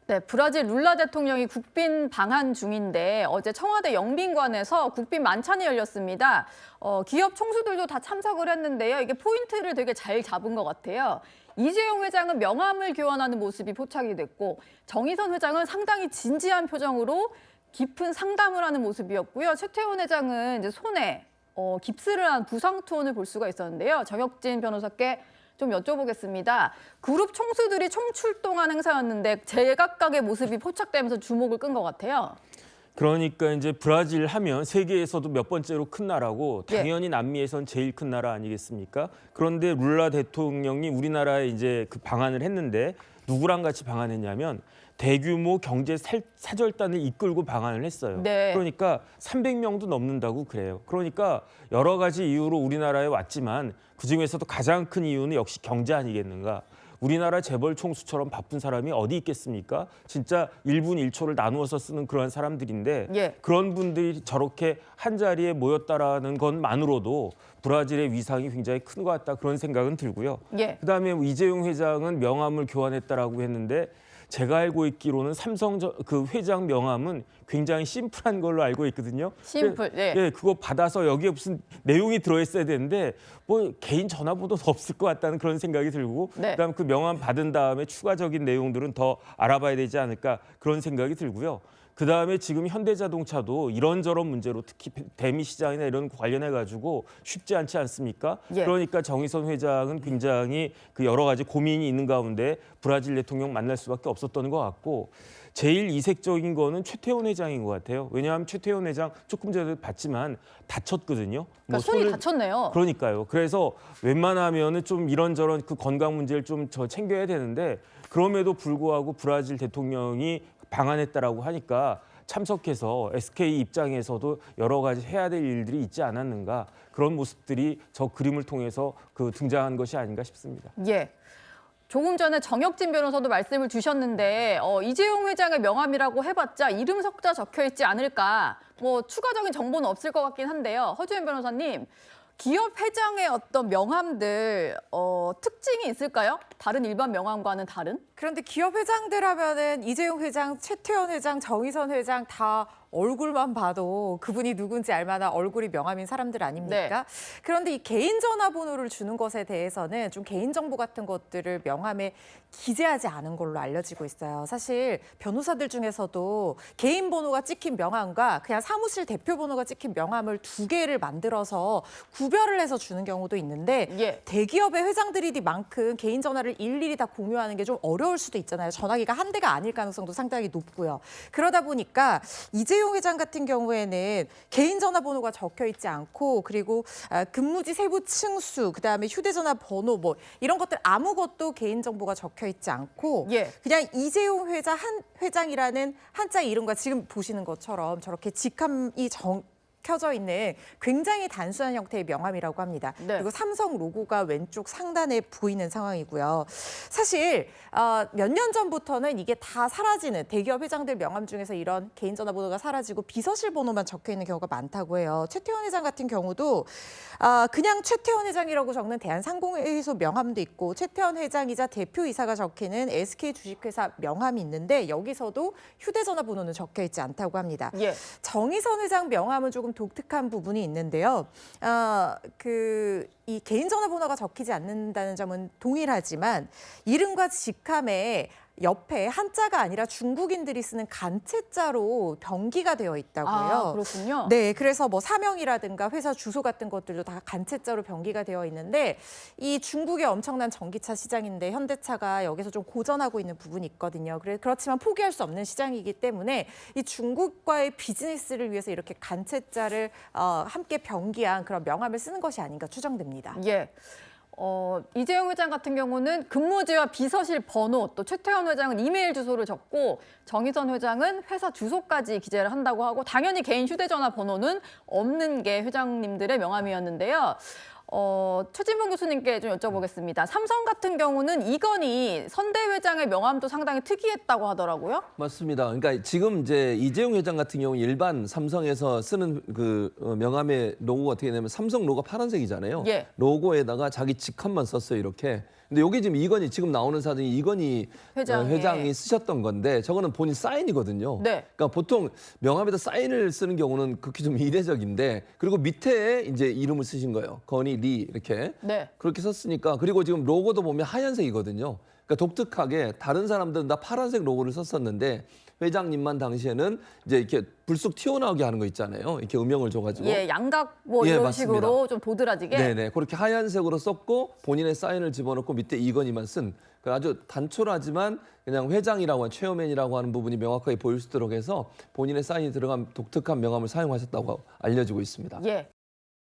네, 브라질 룰라 대통령이 국빈 방한 중인데 어제 청와대 영빈관에서 국빈 만찬이 열렸습니다. 기업 총수들도 다 참석을 했는데요. 이게 포인트를 되게 잘 잡은 것 같아요. 이재용 회장은 명함을 교환하는 모습이 포착이 됐고 정의선 회장은 상당히 진지한 표정으로 깊은 상담을 하는 모습이었고요. 최태원 회장은 이제 손에 깁스를 한 부상 투혼을 볼 수가 있었는데요. 정혁진 변호사께 좀 여쭤보겠습니다. 그룹 총수들이 총출동한 행사였는데 제각각의 모습이 포착되면서 주목을 끈 것 같아요. 그러니까 이제 브라질 하면 세계에서도 몇 번째로 큰 나라고 당연히 예. 남미에선 제일 큰 나라 아니겠습니까? 그런데 룰라 대통령이 우리나라에 이제 그 방한을 했는데 누구랑 같이 방한했냐면 대규모 경제 사절단을 이끌고 방한을 했어요. 네. 그러니까 300명도 넘는다고 그래요. 그러니까 여러 가지 이유로 우리나라에 왔지만 그중에서도 가장 큰 이유는 역시 경제 아니겠는가. 우리나라 재벌 총수처럼 바쁜 사람이 어디 있겠습니까? 진짜 1분 1초를 나누어서 쓰는 그런 사람들인데 예. 그런 분들이 저렇게 한자리에 모였다라는 것만으로도 브라질의 위상이 굉장히 큰 것 같다 그런 생각은 들고요. 예. 그다음에 이재용 회장은 명함을 교환했다라고 했는데 제가 알고 있기로는 삼성 그 회장 명함은 굉장히 심플한 걸로 알고 있거든요. 심플. 예. 예, 그거 받아서 여기에 무슨 내용이 들어있어야 되는데 뭐 개인 전화번호도 없을 것 같다는 그런 생각이 들고 네. 그다음 그 명함 받은 다음에 추가적인 내용들은 더 알아봐야 되지 않을까 그런 생각이 들고요. 그다음에 지금 현대자동차도 이런저런 문제로 특히 대미 시장이나 이런 관련해 가지고 쉽지 않지 않습니까? 예. 그러니까 정의선 회장은 굉장히 그 여러 가지 고민이 있는 가운데 브라질 대통령 만날 수밖에 없었던 것 같고 제일 이색적인 거는 최태원 회장인 것 같아요. 왜냐하면 최태원 회장 조금 전에 봤지만 다쳤거든요. 그러니까 손이 다쳤네요. 그러니까요. 그래서 웬만하면은 좀 이런저런 그 건강 문제를 좀 챙겨야 되는데 그럼에도 불구하고 브라질 대통령이 방한했다라고 하니까 참석해서 SK 입장에서도 여러 가지 해야 될 일들이 있지 않았는가 그런 모습들이 저 그림을 통해서 그 등장한 것이 아닌가 싶습니다. 예. 조금 전에 정혁진 변호사도 말씀을 주셨는데 이재용 회장의 명함이라고 해봤자 이름 석자 적혀 있지 않을까. 뭐 추가적인 정보는 없을 것 같긴 한데요. 허주연 변호사님, 기업 회장의 어떤 명함들 특징이 있을까요? 다른 일반 명함과는 다른? 그런데 기업 회장들 하면은 이재용 회장, 최태원 회장, 정의선 회장 다 얼굴만 봐도 그분이 누군지 알만한 얼굴이 명함인 사람들 아닙니까? 네. 그런데 이 개인 전화번호를 주는 것에 대해서는 좀 개인정보 같은 것들을 명함에 기재하지 않은 걸로 알려지고 있어요. 사실 변호사들 중에서도 개인 번호가 찍힌 명함과 그냥 사무실 대표 번호가 찍힌 명함을 두 개를 만들어서 구별을 해서 주는 경우도 있는데 예. 대기업의 회장들이만큼 개인 전화를 일일이 다 공유하는 게 좀 어려울 수도 있잖아요. 전화기가 한 대가 아닐 가능성도 상당히 높고요. 그러다 보니까 이재용 회장 같은 경우에는 개인 전화번호가 적혀 있지 않고 그리고 근무지 세부 층수, 그다음에 휴대전화 번호 뭐 이런 것들 아무것도 개인 정보가 적혀 있지 않고 예. 그냥 이재용 회장이라는 한자 이름과 지금 보시는 것처럼 저렇게 직함이 켜져 있는 굉장히 단순한 형태의 명함이라고 합니다. 네. 그리고 삼성 로고가 왼쪽 상단에 보이는 상황이고요. 사실 몇 년 전부터는 이게 다 사라지는 대기업 회장들 명함 중에서 이런 개인 전화번호가 사라지고 비서실 번호만 적혀 있는 경우가 많다고 해요. 최태원 회장 같은 경우도 그냥 최태원 회장이라고 적는 대한상공회의소 명함도 있고 최태원 회장이자 대표이사가 적히는 SK 주식회사 명함이 있는데 여기서도 휴대전화 번호는 적혀 있지 않다고 합니다. 예. 정의선 회장 명함은 조금 독특한 부분이 있는데요. 이 개인 전화번호가 적히지 않는다는 점은 동일하지만 이름과 직함에 옆에 한자가 아니라 중국인들이 쓰는 간체자로 병기가 되어 있다고 해요. 아, 그렇군요. 네, 그래서 뭐 사명이라든가 회사 주소 같은 것들도 다 간체자로 병기가 되어 있는데 이 중국의 엄청난 전기차 시장인데 현대차가 여기서 좀 고전하고 있는 부분이 있거든요. 그렇지만 포기할 수 없는 시장이기 때문에 이 중국과의 비즈니스를 위해서 이렇게 간체자를 함께 병기한 그런 명함을 쓰는 것이 아닌가 추정됩니다. 예. 이재용 회장 같은 경우는 근무지와 비서실 번호, 또 최태원 회장은 이메일 주소를 적고 정의선 회장은 회사 주소까지 기재를 한다고 하고 당연히 개인 휴대전화 번호는 없는 게 회장님들의 명함이었는데요. 최진봉 교수님께 좀 여쭤보겠습니다. 삼성 같은 경우는 이건희 선대 회장의 명함도 상당히 특이했다고 하더라고요. 맞습니다. 그러니까 지금 이제 이재용 회장 같은 경우 일반 삼성에서 쓰는 그 명함의 로고가 어떻게 되냐면 삼성 로고가 파란색이잖아요. 예. 로고에다가 자기 직함만 썼어요, 이렇게. 근데 여기 지금 이건희 지금 나오는 사진이 이건희 회장의. 쓰셨던 건데 저거는 본인 사인이거든요. 네. 그러니까 보통 명함에다 사인을 쓰는 경우는 극히 좀 이례적인데 그리고 밑에 이제 이름을 쓰신 거예요. 건희 리 이렇게. 네. 그렇게 썼으니까 그리고 지금 로고도 보면 하얀색이거든요. 그러니까 독특하게 다른 사람들은 다 파란색 로고를 썼었는데 회장님만 당시에는 이제 이렇게 불쑥 튀어나오게 하는 거 있잖아요. 이렇게 음영을 줘가지고. 예, 양각 뭐 예, 이런 맞습니다. 식으로 좀 도드라지게. 네네. 그렇게 하얀색으로 썼고 본인의 사인을 집어넣고 밑에 이건희만 쓴 아주 단촐하지만 그냥 회장이라고 하는 체어맨이라고 하는 부분이 명확하게 보일 수 있도록 해서 본인의 사인이 들어간 독특한 명함을 사용하셨다고 알려지고 있습니다. 예.